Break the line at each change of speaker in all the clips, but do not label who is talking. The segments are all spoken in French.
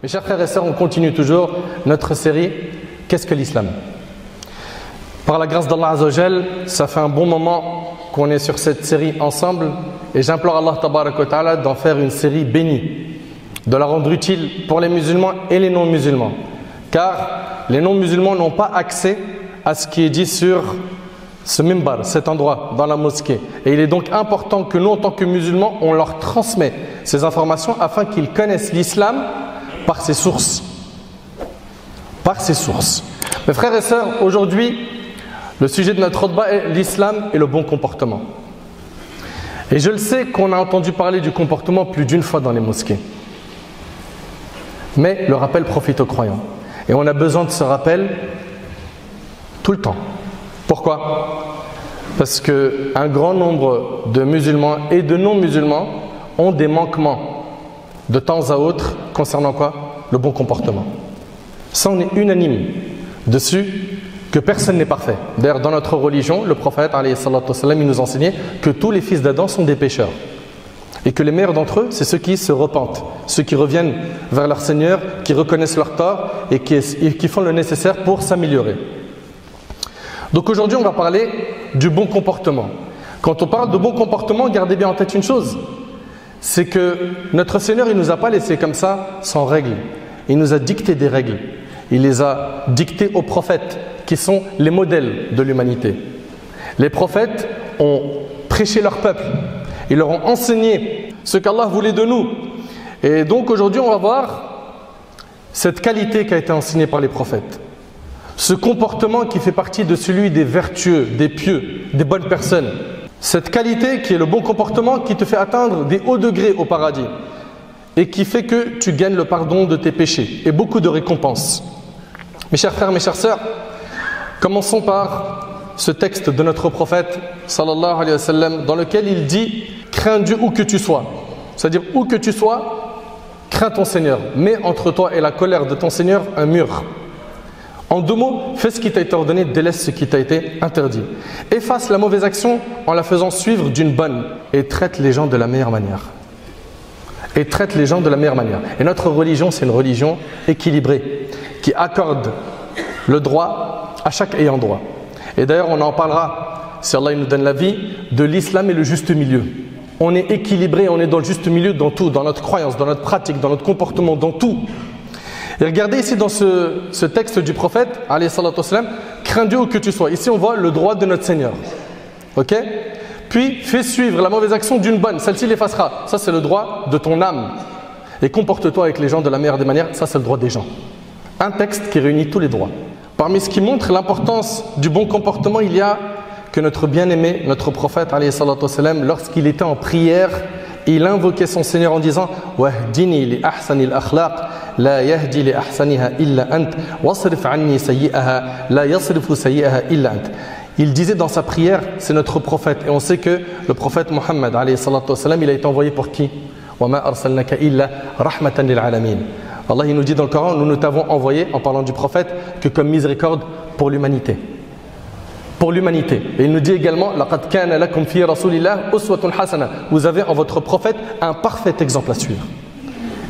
Mes chers frères et sœurs, on continue toujours notre série « Qu'est-ce que l'islam ?» Par la grâce d'Allah Azzawajal, ça fait un bon moment qu'on est sur cette série ensemble et j'implore Allah Tabarak wa Ta'ala d'en faire une série bénie, de la rendre utile pour les musulmans et les non-musulmans. Car les non-musulmans n'ont pas accès à ce qui est dit sur ce mimbar, cet endroit dans la mosquée. Et il est donc important que nous, en tant que musulmans, on leur transmet ces informations afin qu'ils connaissent l'islam par ses sources. Par ses sources. Mes frères et sœurs, aujourd'hui, le sujet de notre khutbah est l'islam et le bon comportement. Et je le sais qu'on a entendu parler du comportement plus d'une fois dans les mosquées. Mais le rappel profite aux croyants. Et on a besoin de ce rappel tout le temps. Pourquoi? Parce qu'un grand nombre de musulmans et de non-musulmans ont des manquements de temps à autre concernant quoi? Le bon comportement. Ça, on est unanime dessus que personne n'est parfait. D'ailleurs, dans notre religion, le prophète, alayhi salatu wassalam, il nous enseignait que tous les fils d'Adam sont des pécheurs. Et que les meilleurs d'entre eux, c'est ceux qui se repentent, ceux qui reviennent vers leur Seigneur, qui reconnaissent leur tort et qui font le nécessaire pour s'améliorer. Donc aujourd'hui, on va parler du bon comportement. Quand on parle de bon comportement, gardez bien en tête une chose, c'est que notre Seigneur, il ne nous a pas laissé comme ça sans règles. Il nous a dicté des règles. Il les a dictées aux prophètes, qui sont les modèles de l'humanité. Les prophètes ont prêché leur peuple. Ils leur ont enseigné ce qu'Allah voulait de nous. Et donc aujourd'hui, on va voir cette qualité qui a été enseignée par les prophètes. Ce comportement qui fait partie de celui des vertueux, des pieux, des bonnes personnes. Cette qualité qui est le bon comportement qui te fait atteindre des hauts degrés au paradis et qui fait que tu gagnes le pardon de tes péchés et beaucoup de récompenses. Mes chers frères, mes chères sœurs, commençons par ce texte de notre prophète sallallahu alayhi wa sallam dans lequel il dit « Crains Dieu où que tu sois ». C'est-à-dire où que tu sois, crains ton Seigneur. Mets entre toi et la colère de ton Seigneur un mur. En deux mots, fais ce qui t'a été ordonné, délaisse ce qui t'a été interdit. Efface la mauvaise action en la faisant suivre d'une bonne et traite les gens de la meilleure manière. Et traite les gens de la meilleure manière. Et notre religion, c'est une religion équilibrée qui accorde le droit à chaque ayant droit. Et d'ailleurs, on en parlera, si Allah nous donne la vie, de l'islam et le juste milieu. On est équilibré, on est dans le juste milieu dans tout, dans notre croyance, dans notre pratique, dans notre comportement, dans tout. Et regardez ici dans ce texte du prophète, alayhi salatu wassalam, crains Dieu où que tu sois. Ici on voit le droit de notre Seigneur. Ok? Puis fais suivre la mauvaise action d'une bonne, celle-ci l'effacera. Ça c'est le droit de ton âme. Et comporte-toi avec les gens de la meilleure des manières, ça c'est le droit des gens. Un texte qui réunit tous les droits. Parmi ce qui montre l'importance du bon comportement, il y a que notre bien-aimé, notre prophète, alayhi salatu wassalam, lorsqu'il était en prière, il invoquait son Seigneur en disant Wahdini li ahsanil akhlaq la yahdi li ahsaniha illa ant wasrif anni sayyi'aha la yasrifu sayyi'aha illa ant. Il disait dans sa prière, c'est notre prophète et on sait que le prophète Muhammad alayhi salatu wassalam, il a été envoyé pour qui? Wa ma arsalnaka illa rahmatan lil alamin. Allah il nous dit dans le Coran, nous ne t'avons envoyé en parlant du prophète que comme miséricorde pour l'humanité. Pour l'humanité. Et il nous dit également laqad kana lakum fi rasulillah uswatun hasana. Vous avez en votre prophète un parfait exemple à suivre.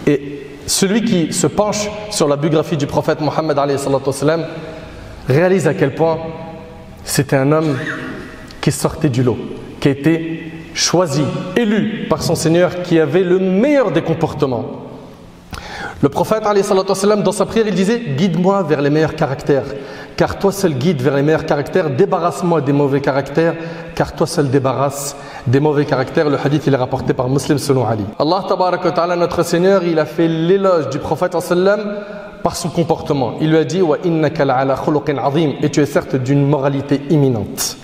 Et celui qui se penche sur la biographie du prophète Muhammad alayhi salatu wassalam réalise à quel point c'était un homme qui sortait du lot, qui a été choisi, élu par son Seigneur, qui avait le meilleur des comportements. Le prophète alayhi salatu wassalam, dans sa prière, il disait « Guide-moi vers les meilleurs caractères, car toi seul guide vers les meilleurs caractères, débarrasse-moi des mauvais caractères, car toi seul débarrasse des mauvais caractères. » Le hadith, il est rapporté par Muslim selon Ali. Allah tabaraka wa ta'ala, notre Seigneur, il a fait l'éloge du prophète sallam par son comportement. Il lui a dit « Wa innaka la'ala khuluqin azim » et tu es certes d'une moralité imminente.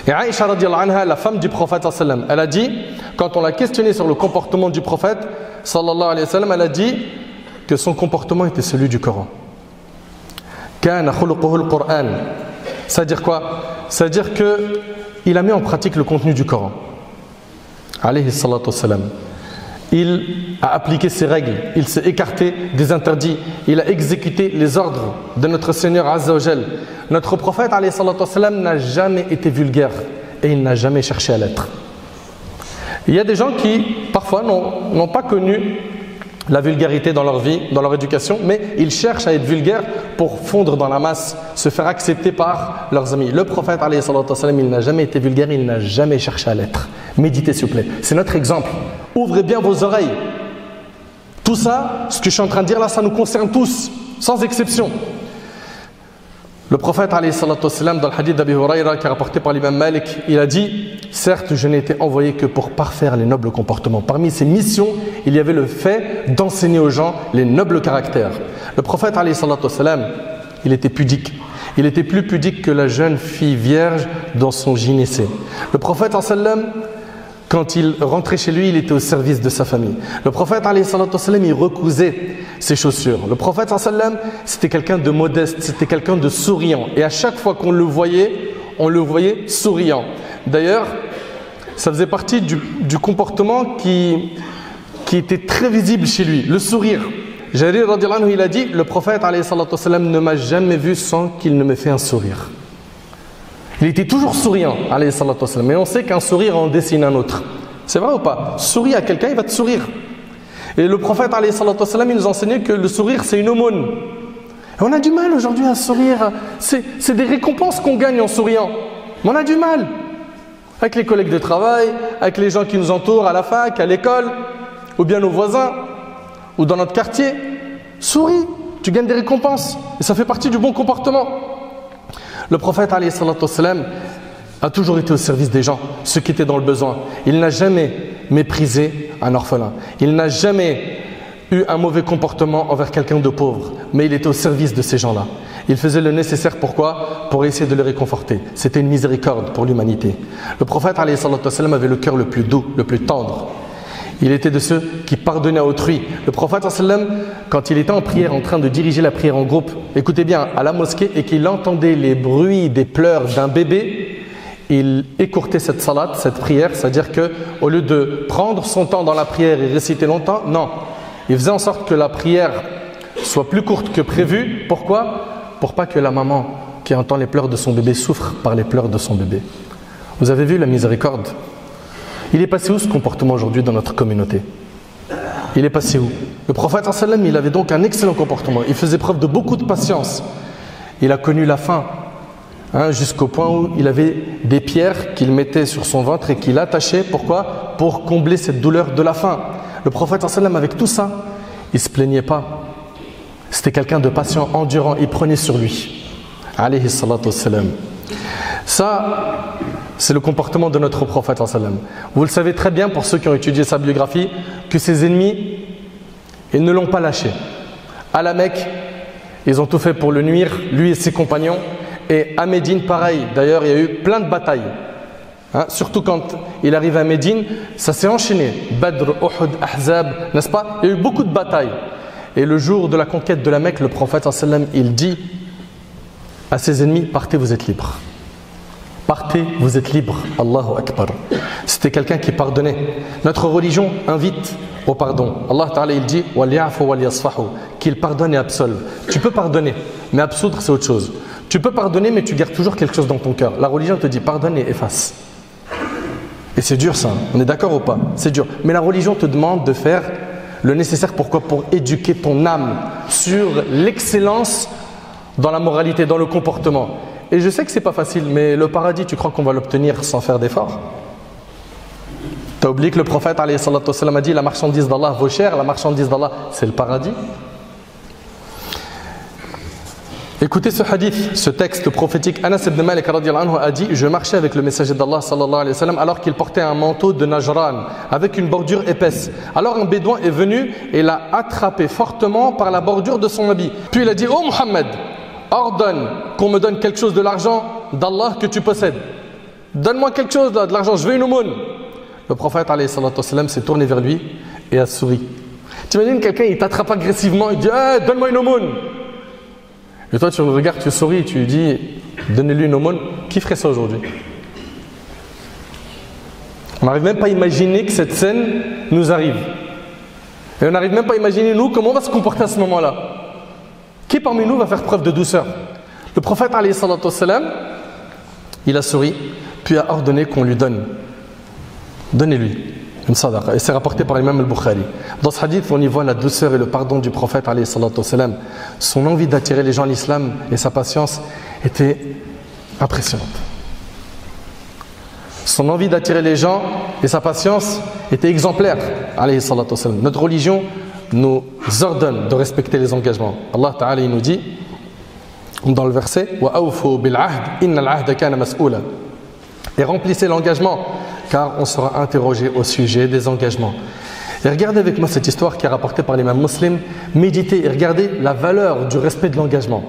Et Aïcha radiallahu anha, la femme du prophète sallam, elle a dit, quand on l'a questionné sur le comportement du prophète sallallahu alayhi wa sallam, elle a dit que son comportement était celui du Coran. Kana khuluquhu al-Qur'an. C'est-à-dire quoi? C'est-à-dire qu'il a mis en pratique le contenu du Coran. Alayhi salatu wassalam. Il a appliqué ses règles, il s'est écarté des interdits, il a exécuté les ordres de notre Seigneur Azza wa Jal. Notre prophète alayhi salatu wassalam n'a jamais été vulgaire et il n'a jamais cherché à l'être. Il y a des gens qui parfois n'ont pas connu la vulgarité dans leur vie, dans leur éducation, mais ils cherchent à être vulgaires pour fondre dans la masse, se faire accepter par leurs amis. Le prophète, alayhi salatu wassalam, il n'a jamais été vulgaire, il n'a jamais cherché à l'être. Méditez s'il vous plaît, c'est notre exemple. Ouvrez bien vos oreilles. Tout ça, ce que je suis en train de dire là, ça nous concerne tous, sans exception. Le prophète, alayhi salatu wassalam, dans le hadith d'Abi Huraira, qui est rapporté par l'imam Malik, il a dit « Certes, je n'ai été envoyé que pour parfaire les nobles comportements. Parmi ses missions, il y avait le fait d'enseigner aux gens les nobles caractères. » Le prophète, alayhi salatu wassalam, il était pudique. Il était plus pudique que la jeune fille vierge dans son gynécée. Le prophète, sallam, quand il rentrait chez lui, il était au service de sa famille. Le prophète, alayhi salatu wassalam, il recousait ses chaussures. Le prophète, sallam, c'était quelqu'un de modeste, c'était quelqu'un de souriant. Et à chaque fois qu'on le voyait, on le voyait souriant. D'ailleurs, ça faisait partie du comportement qui était très visible chez lui, le sourire. Jarir, radiallahu anhu, il a dit, le prophète, alayhi salatu wassalam, ne m'a jamais vu sans qu'il ne me fait un sourire. Il était toujours souriant, alayhi salatu wassalam. Mais on sait qu'un sourire en dessine un autre. C'est vrai ou pas? Souris à quelqu'un, il va te sourire. Et le prophète, alayhi salatu wassalam, il nous enseignait que le sourire, c'est une aumône. Et on a du mal aujourd'hui à sourire. C'est des récompenses qu'on gagne en souriant. Mais on a du mal. Avec les collègues de travail, avec les gens qui nous entourent à la fac, à l'école, ou bien nos voisins, ou dans notre quartier. Souris, tu gagnes des récompenses. Et ça fait partie du bon comportement. Le prophète, alayhi salatu wassalam, a toujours été au service des gens, ceux qui étaient dans le besoin. Il n'a jamais méprisé un orphelin. Il n'a jamais eu un mauvais comportement envers quelqu'un de pauvre. Mais il était au service de ces gens-là. Il faisait le nécessaire, pourquoi? Pour essayer de les réconforter. C'était une miséricorde pour l'humanité. Le prophète, alayhi salatu wassalam, avait le cœur le plus doux, le plus tendre. Il était de ceux qui pardonnaient à autrui. Le prophète, quand il était en prière, en train de diriger la prière en groupe, écoutez bien, à la mosquée, et qu'il entendait les bruits des pleurs d'un bébé, il écourtait cette salat, cette prière, c'est-à-dire qu'au lieu de prendre son temps dans la prière et réciter longtemps, non. Il faisait en sorte que la prière soit plus courte que prévu. Pourquoi? Pour pas que la maman qui entend les pleurs de son bébé souffre par les pleurs de son bébé. Vous avez vu la miséricorde? Il est passé où ce comportement aujourd'hui dans notre communauté? Il est passé où? Le prophète, il avait donc un excellent comportement. Il faisait preuve de beaucoup de patience. Il a connu la faim, jusqu'au point où il avait des pierres qu'il mettait sur son ventre et qu'il attachait. Pourquoi? Pour combler cette douleur de la faim. Le prophète, avec tout ça, il ne se plaignait pas. C'était quelqu'un de patient, endurant. Il prenait sur lui. Alayhi salatu wassalam. Ça, c'est le comportement de notre prophète. Vous le savez très bien pour ceux qui ont étudié sa biographie, que ses ennemis, ils ne l'ont pas lâché. À la Mecque, ils ont tout fait pour le nuire, lui et ses compagnons. Et à Médine, pareil. D'ailleurs, il y a eu plein de batailles. Surtout quand il arrive à Médine, ça s'est enchaîné. Badr, Uhud, Ahzab, n'est-ce pas? Il y a eu beaucoup de batailles. Et le jour de la conquête de la Mecque, le prophète, il dit à ses ennemis, partez, vous êtes libres. Partez, vous êtes libres. Allahu Akbar. C'était quelqu'un qui pardonnait. Notre religion invite au pardon. Allah Ta'ala, il dit qu'il pardonne et absolve. Tu peux pardonner, mais absoudre, c'est autre chose. Tu peux pardonner, mais tu gardes toujours quelque chose dans ton cœur. La religion te dit pardonne et efface. Et c'est dur ça, on est d'accord ou pas? C'est dur. Mais la religion te demande de faire le nécessaire. Pourquoi? Pour éduquer ton âme sur l'excellence dans la moralité, dans le comportement. Et je sais que c'est pas facile, mais le paradis, tu crois qu'on va l'obtenir sans faire d'efforts? Tu as oublié que le prophète, alayhi salatu wassalam, a dit la marchandise d'Allah vaut cher, la marchandise d'Allah, c'est le paradis. Écoutez ce hadith, ce texte prophétique. Anas ibn Malik radiallahu anhu a dit: je marchais avec le messager d'Allah sallallahu alayhi wa sallam alors qu'il portait un manteau de Najran avec une bordure épaisse. Alors un bédouin est venu et l'a attrapé fortement par la bordure de son habit. Puis il a dit: oh Muhammad, ordonne qu'on me donne quelque chose de l'argent d'Allah que tu possèdes. Donne-moi quelque chose de l'argent, je veux une aumône. Le prophète alayhi salatu wassalam s'est tourné vers lui et a souri. Tu imagines quelqu'un, il t'attrape agressivement, il dit: hey, donne-moi une aumône. Et toi tu le regardes, tu souris, tu lui dis: donnez-lui une aumône. Qui ferait ça aujourd'hui? On n'arrive même pas à imaginer que cette scène nous arrive. Et on n'arrive même pas à imaginer nous comment on va se comporter à ce moment-là. Qui parmi nous va faire preuve de douceur? Le prophète alayhi salatu wassalam, il a souri, puis a ordonné qu'on lui donne. Donnez-lui. une sadaqa. Et c'est rapporté par l'imam al-Bukhari. Dans ce hadith, on y voit la douceur et le pardon du prophète, alayhi salatu wassalam. Son envie d'attirer les gens à l'islam et sa patience était impressionnante. Son envie d'attirer les gens et sa patience était exemplaire, alayhi salatu wassalam. Notre religion nous ordonne de respecter les engagements. Allah Ta'ala il nous dit dans le verset wa awfu bil ahd innal ahda kana mas'oula. Et remplissez l'engagement car on sera interrogé au sujet des engagements. Et regardez avec moi cette histoire qui est rapportée par l'imam Muslim. Méditez et regardez la valeur du respect de l'engagement.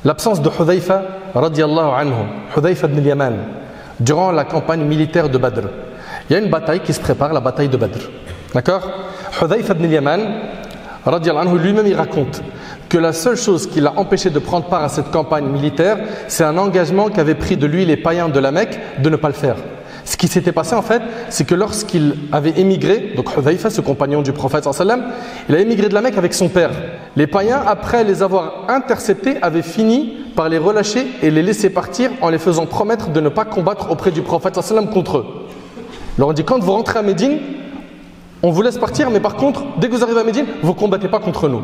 L'absence de Hudhayfa radiyallahu anhu, Hudhayfa ibn al-Yaman, durant la campagne militaire de Badr. Il y a une bataille qui se prépare, la bataille de Badr. D'accord? Hudhayfa ibn al-Yaman, radiyallahu anhu, lui-même il raconte que la seule chose qui l'a empêché de prendre part à cette campagne militaire, c'est un engagement qu'avaient pris de lui les païens de la Mecque de ne pas le faire. Ce qui s'était passé en fait, c'est que lorsqu'il avait émigré, donc Hudhayfa, ce compagnon du prophète sallallahu alayhi wa sallam, il a émigré de la Mecque avec son père. Les païens, après les avoir interceptés, avaient fini par les relâcher et les laisser partir en les faisant promettre de ne pas combattre auprès du prophète sallallahu alayhi wa sallam contre eux. Ils leur ont dit, quand vous rentrez à Médine, on vous laisse partir, mais par contre, dès que vous arrivez à Médine, vous ne combattez pas contre nous.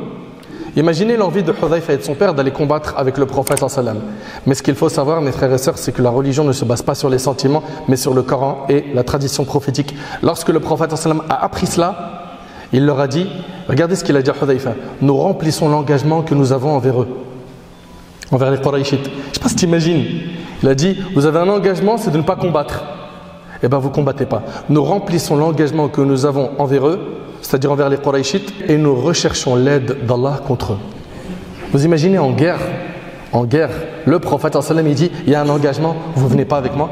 Imaginez l'envie de Hudhayfa et de son père d'aller combattre avec le prophète sallallahu alayhi wa sallam. Mais ce qu'il faut savoir, mes frères et sœurs, c'est que la religion ne se base pas sur les sentiments, mais sur le Coran et la tradition prophétique. Lorsque le prophète sallallahu alayhi wa sallam a appris cela, il leur a dit, regardez ce qu'il a dit à Hudhayfa, nous remplissons l'engagement que nous avons envers eux, envers les Qurayshites. Je ne sais pas si tu imagines. Il a dit, vous avez un engagement, c'est de ne pas combattre. Eh bien, vous ne combattez pas. Nous remplissons l'engagement que nous avons envers eux, c'est-à-dire envers les Qurayshites, et nous recherchons l'aide d'Allah contre eux. Vous imaginez en guerre, le prophète sallallahu alayhi wa sallam, il dit, il y a un engagement, vous ne venez pas avec moi?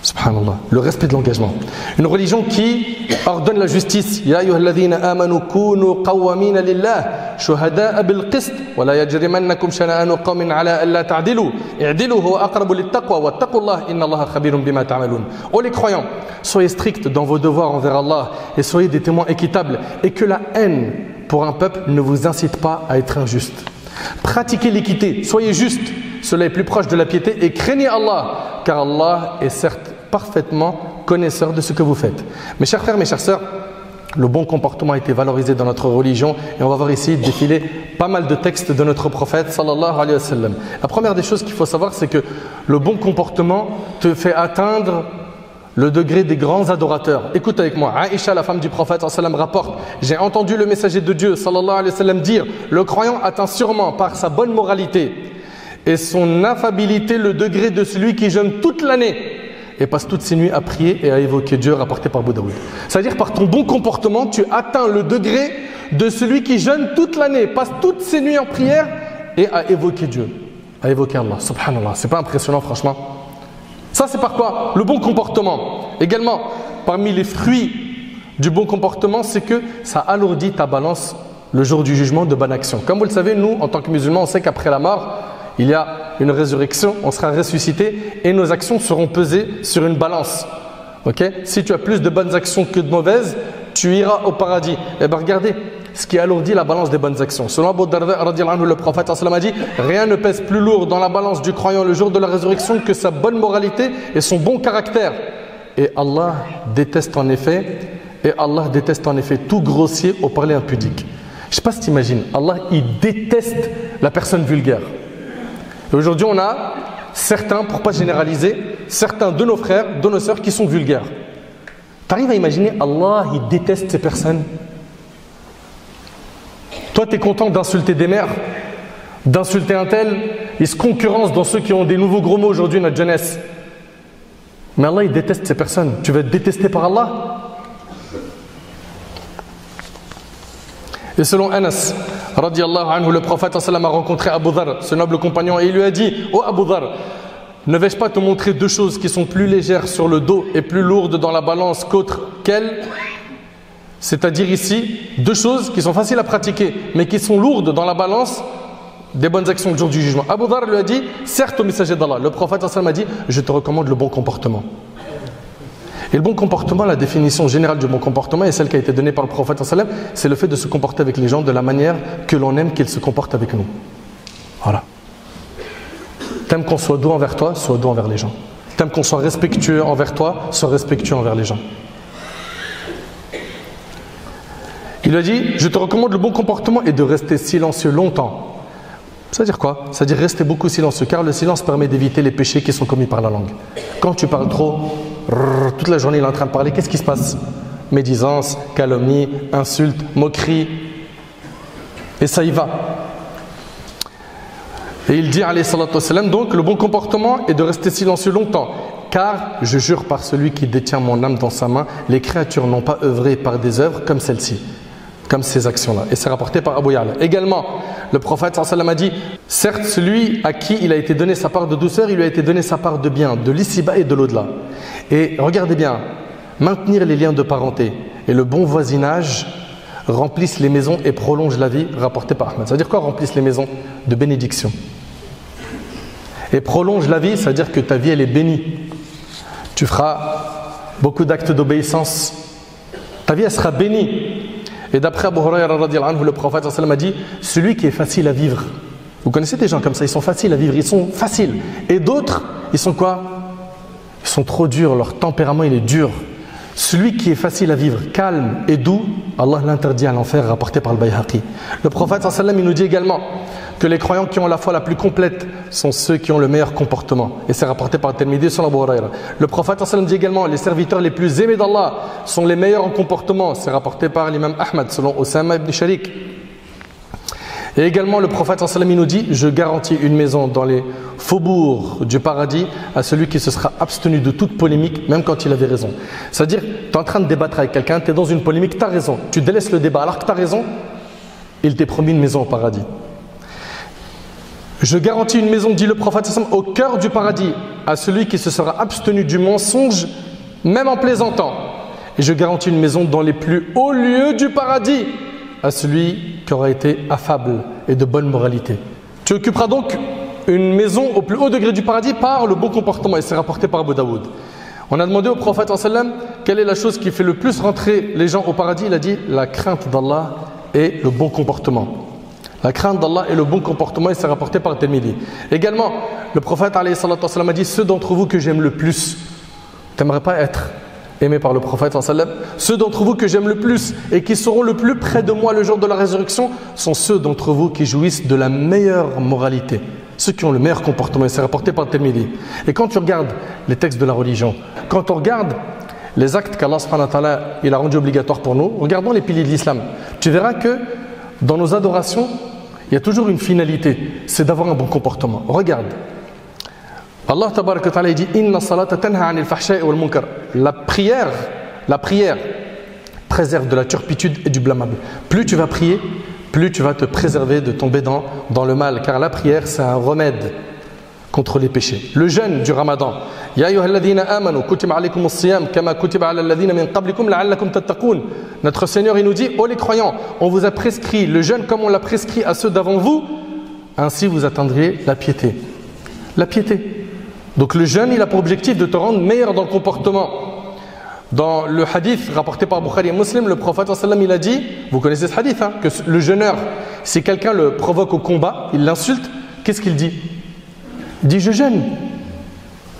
Subhanallah, le respect de l'engagement. Une religion qui ordonne la justice. Ya ayyuhalladhina amanu kunu qawwamina lillah shuhada'a bil qist wa la yajrimannakum shana'anu qawmin ala alla ta'dilu i'dilu huwa aqrabu lit taqwa wattaqullaha innallaha khabirun bima ta'malun. Oh les croyants, soyez stricts dans vos devoirs envers Allah et soyez des témoins équitables et que la haine pour un peuple ne vous incite pas à être injuste. Pratiquez l'équité, soyez juste, cela est plus proche de la piété et craignez Allah car Allah est certes parfaitement connaisseur de ce que vous faites. Mes chers frères, mes chères sœurs, le bon comportement a été valorisé dans notre religion et on va voir ici défiler pas mal de textes de notre prophète sallallahu alayhi wa sallam. La première des choses qu'il faut savoir, c'est que le bon comportement te fait atteindre le degré des grands adorateurs. Écoute avec moi, Aïcha, la femme du prophète sallallahu alayhi wa sallam, rapporte, j'ai entendu le messager de Dieu sallallahu alayhi wa sallam dire, le croyant atteint sûrement par sa bonne moralité et son affabilité le degré de celui qui jeûne toute l'année et passe toutes ses nuits à prier et à évoquer Dieu, rapporté par Abu Daoud. C'est-à-dire par ton bon comportement, tu atteins le degré de celui qui jeûne toute l'année, passe toutes ses nuits en prière et à évoquer Dieu, à évoquer Allah. Subhanallah, c'est pas impressionnant franchement. Ça c'est par quoi? Le bon comportement. Également, parmi les fruits du bon comportement, c'est que ça alourdit ta balance le jour du jugement de bonne action. Comme vous le savez, nous, en tant que musulmans, on sait qu'après la mort, il y a une résurrection, on sera ressuscité et nos actions seront pesées sur une balance. Okay? Si tu as plus de bonnes actions que de mauvaises, tu iras au paradis. Et bien regardez ce qui alourdit la balance des bonnes actions. Selon Abu Darda, le prophète a dit, rien ne pèse plus lourd dans la balance du croyant le jour de la résurrection que sa bonne moralité et son bon caractère. Et Allah déteste en effet tout grossier au parler impudique. Je ne sais pas si tu imagines, Allah il déteste la personne vulgaire. Et aujourd'hui, on a certains, pour ne pas généraliser, certains de nos frères, de nos sœurs qui sont vulgaires. Tu arrives à imaginer, Allah, il déteste ces personnes. Toi, tu es content d'insulter des mères, d'insulter un tel, il se concurrence dans ceux qui ont des nouveaux gros mots aujourd'hui, notre jeunesse. Mais Allah, il déteste ces personnes. Tu vas être détesté par Allah? Et selon Anas, radiyallahu anhu, le prophète a rencontré Abu Dhar, ce noble compagnon, et il lui a dit, oh Abu Dhar, ne vais-je pas te montrer deux choses qui sont plus légères sur le dos et plus lourdes dans la balance qu'autres qu'elles? C'est-à-dire ici, deux choses qui sont faciles à pratiquer, mais qui sont lourdes dans la balance des bonnes actions du jour du jugement. Abu Dhar lui a dit, certes au messager d'Allah, le prophète a dit, je te recommande le bon comportement. Et le bon comportement, la définition générale du bon comportement et celle qui a été donnée par le prophète, c'est le fait de se comporter avec les gens de la manière que l'on aime qu'ils se comportent avec nous. Voilà. T'aimes qu'on soit doux envers toi, sois doux envers les gens. aimes qu'on soit respectueux envers toi, sois respectueux envers les gens. Il a dit, je te recommande le bon comportement et de rester silencieux longtemps. Ça veut dire quoi? Ça veut dire rester beaucoup silencieux, car le silence permet d'éviter les péchés qui sont commis par la langue. Quand tu parles trop, toute la journée il est en train de parler, qu'est-ce qui se passe? Médisance, calomnie, insulte, moquerie. Et ça y va. Et il dit, alayhi salatu wassalam, donc le bon comportement est de rester silencieux longtemps. Car je jure par celui qui détient mon âme dans sa main, les créatures n'ont pas œuvré par des œuvres comme celle-ci, comme ces actions-là. Et c'est rapporté par Abu Ya'la. Également, le prophète sallallahu alayhi wa sallam a dit, certes, celui à qui il a été donné sa part de douceur, il lui a été donné sa part de bien, de l'ici-bas et de l'au-delà. Et regardez bien, maintenir les liens de parenté et le bon voisinage remplissent les maisons et prolongent la vie, rapporté par Ahmed. Ça veut dire quoi, remplissent les maisons? De bénédiction. Et prolonge la vie, ça veut dire que ta vie elle est bénie. Tu feras beaucoup d'actes d'obéissance. Ta vie elle sera bénie. Et d'après Abu Hurayra radhiyallahu anhu, le prophète sallallahu alayhi wa sallam a dit, celui qui est facile à vivre. Vous connaissez des gens comme ça, ils sont faciles à vivre, ils sont faciles. Et d'autres, ils sont quoi? Ils sont trop durs, leur tempérament il est dur. Celui qui est facile à vivre, calme et doux, Allah l'interdit à l'enfer, rapporté par le Bayhaqi. Le prophète sallallahu alayhi wa sallam il nous dit également que les croyants qui ont la foi la plus complète sont ceux qui ont le meilleur comportement. Et c'est rapporté par Tirmidhi sur Abu Hurayra. Le prophète sallallahu alayhi wa sallam dit également, les serviteurs les plus aimés d'Allah sont les meilleurs en comportement. C'est rapporté par l'imam Ahmad selon Osama ibn Sharik. Et également le prophète sallallahu alayhi wa sallam nous dit, je garantis une maison dans les faubourgs du paradis à celui qui se sera abstenu de toute polémique, même quand il avait raison. C'est-à-dire, tu es en train de débattre avec quelqu'un, tu es dans une polémique, tu as raison. Tu délaisses le débat alors que tu as raison, il t'est promis une maison au paradis. Je garantis une maison, dit le prophète sallallahu alayhi wa sallam, au cœur du paradis à celui qui se sera abstenu du mensonge, même en plaisantant. Et je garantis une maison dans les plus hauts lieux du paradis à celui qui aura été affable et de bonne moralité. Tu occuperas donc une maison au plus haut degré du paradis par le bon comportement. Et c'est rapporté par Abu Daoud. On a demandé au prophète sallallahu alayhi wa sallam quelle est la chose qui fait le plus rentrer les gens au paradis. Il a dit la crainte d'Allah et le bon comportement. La crainte d'Allah et le bon comportement, et c'est rapporté par Tirmidhi. Également, le prophète alayhi salatu wassalam a dit, ceux d'entre vous que j'aime le plus, t'aimerais pas être aimé par le prophète sallallahu alayhi wa sallam, ceux d'entre vous que j'aime le plus et qui seront le plus près de moi le jour de la résurrection sont ceux d'entre vous qui jouissent de la meilleure moralité, ceux qui ont le meilleur comportement, et c'est rapporté par Tirmidhi. Et quand tu regardes les textes de la religion, quand on regarde les actes qu'Allah subhanahu wa ta'ala il a rendus obligatoires pour nous, regardons les piliers de l'islam, tu verras que dans nos adorations, il y a toujours une finalité, c'est d'avoir un bon comportement. Regarde, Allah tabaraka wa ta'ala dit Inna salata tanha 'anil fahsha'i wal munkar. La prière préserve de la turpitude et du blâmable. Plus tu vas prier, plus tu vas te préserver de tomber dans le mal, car la prière c'est un remède contre les péchés. Le jeûne du Ramadan, Ya ayyuhalladhina amanu kutiba alaykumus siyam kama kutiba ala alladhina min qablikum la'allakum tattaqun. Notre Seigneur il nous dit, ô les croyants, on vous a prescrit le jeûne comme on l'a prescrit à ceux d'avant vous, ainsi vous atteindrez la piété. La piété. Donc le jeûne il a pour objectif de te rendre meilleur dans le comportement. Dans le hadith rapporté par Bukhari et Muslim, le prophète sallam il a dit, vous connaissez ce hadith, hein, que le jeûneur, si quelqu'un le provoque au combat, il l'insulte, qu'est-ce qu'il dit? Il dit je jeûne.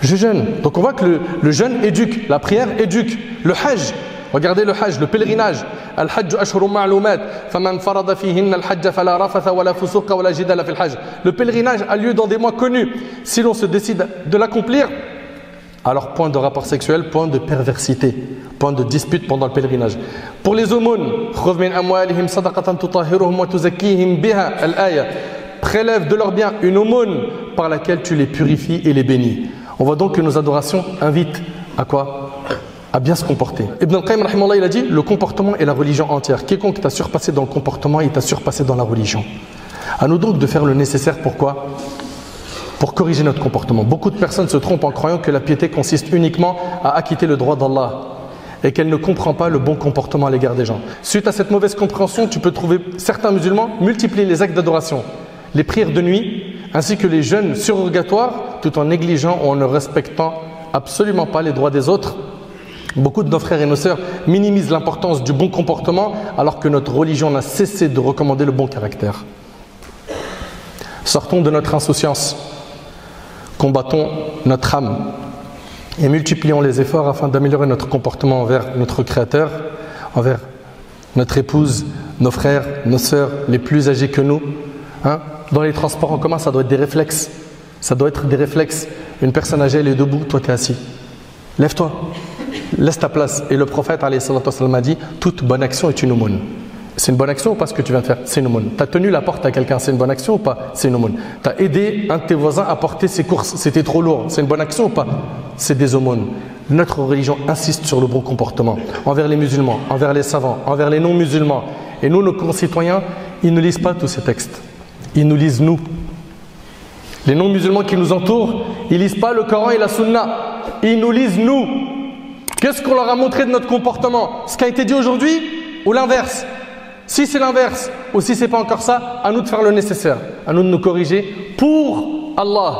Je jeûne. Donc on voit que le jeûne éduque, la prière éduque. Le hajj, regardez le hajj, le pèlerinage. Al-hajj ashhurun ma'lumat, faman farada fihinna al-hajj fala rafatha wala fusuqa wala jidala fil hajj. Le pèlerinage a lieu dans des mois connus. Si l'on se décide de l'accomplir, alors point de rapport sexuel, point de perversité, point de dispute pendant le pèlerinage. Pour les aumônes, khudh min amwalihim sadaqatan tutahhiruhum wa tuzakkihim biha al-aya. Prélève de leurs biens une aumône par laquelle tu les purifies et les bénis. On voit donc que nos adorations invitent à quoi? À bien se comporter. Ibn al-Qayyim rahimahullah, il a dit le comportement est la religion entière. Quiconque t'a surpassé dans le comportement, il t'a surpassé dans la religion. À nous donc de faire le nécessaire. Pourquoi? Pour corriger notre comportement. Beaucoup de personnes se trompent en croyant que la piété consiste uniquement à acquitter le droit d'Allah et qu'elle ne comprend pas le bon comportement à l'égard des gens. Suite à cette mauvaise compréhension, tu peux trouver certains musulmans multiplier les actes d'adoration, les prières de nuit, ainsi que les jeûnes surrogatoires, tout en négligeant ou en ne respectant absolument pas les droits des autres. Beaucoup de nos frères et nos sœurs minimisent l'importance du bon comportement alors que notre religion n'a cessé de recommander le bon caractère. Sortons de notre insouciance, combattons notre âme Et multiplions les efforts afin d'améliorer notre comportement envers notre Créateur, envers notre épouse, nos frères, nos sœurs, les plus âgés que nous. Dans les transports en commun, ça doit être des réflexes. Ça doit être des réflexes. Une personne âgée, elle est debout, toi tu es assis. Lève-toi, laisse ta place. Et le prophète alayhi salatu wassalam a dit, toute bonne action est une aumône. C'est une bonne action ou pas ce que tu viens de faire? C'est une aumône. Tu as tenu la porte à quelqu'un, c'est une bonne action ou pas? C'est une aumône. Tu as aidé un de tes voisins à porter ses courses, c'était trop lourd, c'est une bonne action ou pas? C'est des aumônes. Notre religion insiste sur le bon comportement envers les musulmans, envers les savants, envers les non-musulmans. Et nous, nos concitoyens, ils ne lisent pas tous ces textes. Ils nous lisent nous. Les non-musulmans qui nous entourent, ils ne lisent pas le Coran et la Sunna. Ils nous lisent nous. Qu'est-ce qu'on leur a montré de notre comportement? Ce qui a été dit aujourd'hui ou l'inverse? Si c'est l'inverse ou si ce n'est pas encore ça, à nous de faire le nécessaire. À nous de nous corriger pour Allah.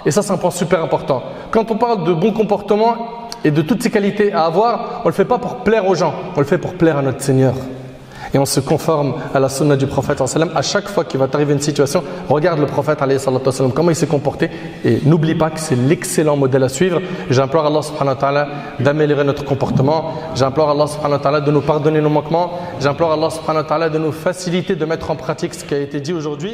Et ça, c'est un point super important. Quand on parle de bon comportement et de toutes ces qualités à avoir, on ne le fait pas pour plaire aux gens, on le fait pour plaire à notre Seigneur. Et on se conforme à la sunna du prophète à chaque fois qu'il va t'arriver une situation, regarde le prophète comment il s'est comporté et n'oublie pas que c'est l'excellent modèle à suivre. J'implore Allah subhanahu wa ta'ala d'améliorer notre comportement, j'implore Allah subhanahu wa ta'ala de nous pardonner nos manquements, j'implore Allah subhanahu wa ta'ala de nous faciliter de mettre en pratique ce qui a été dit aujourd'hui.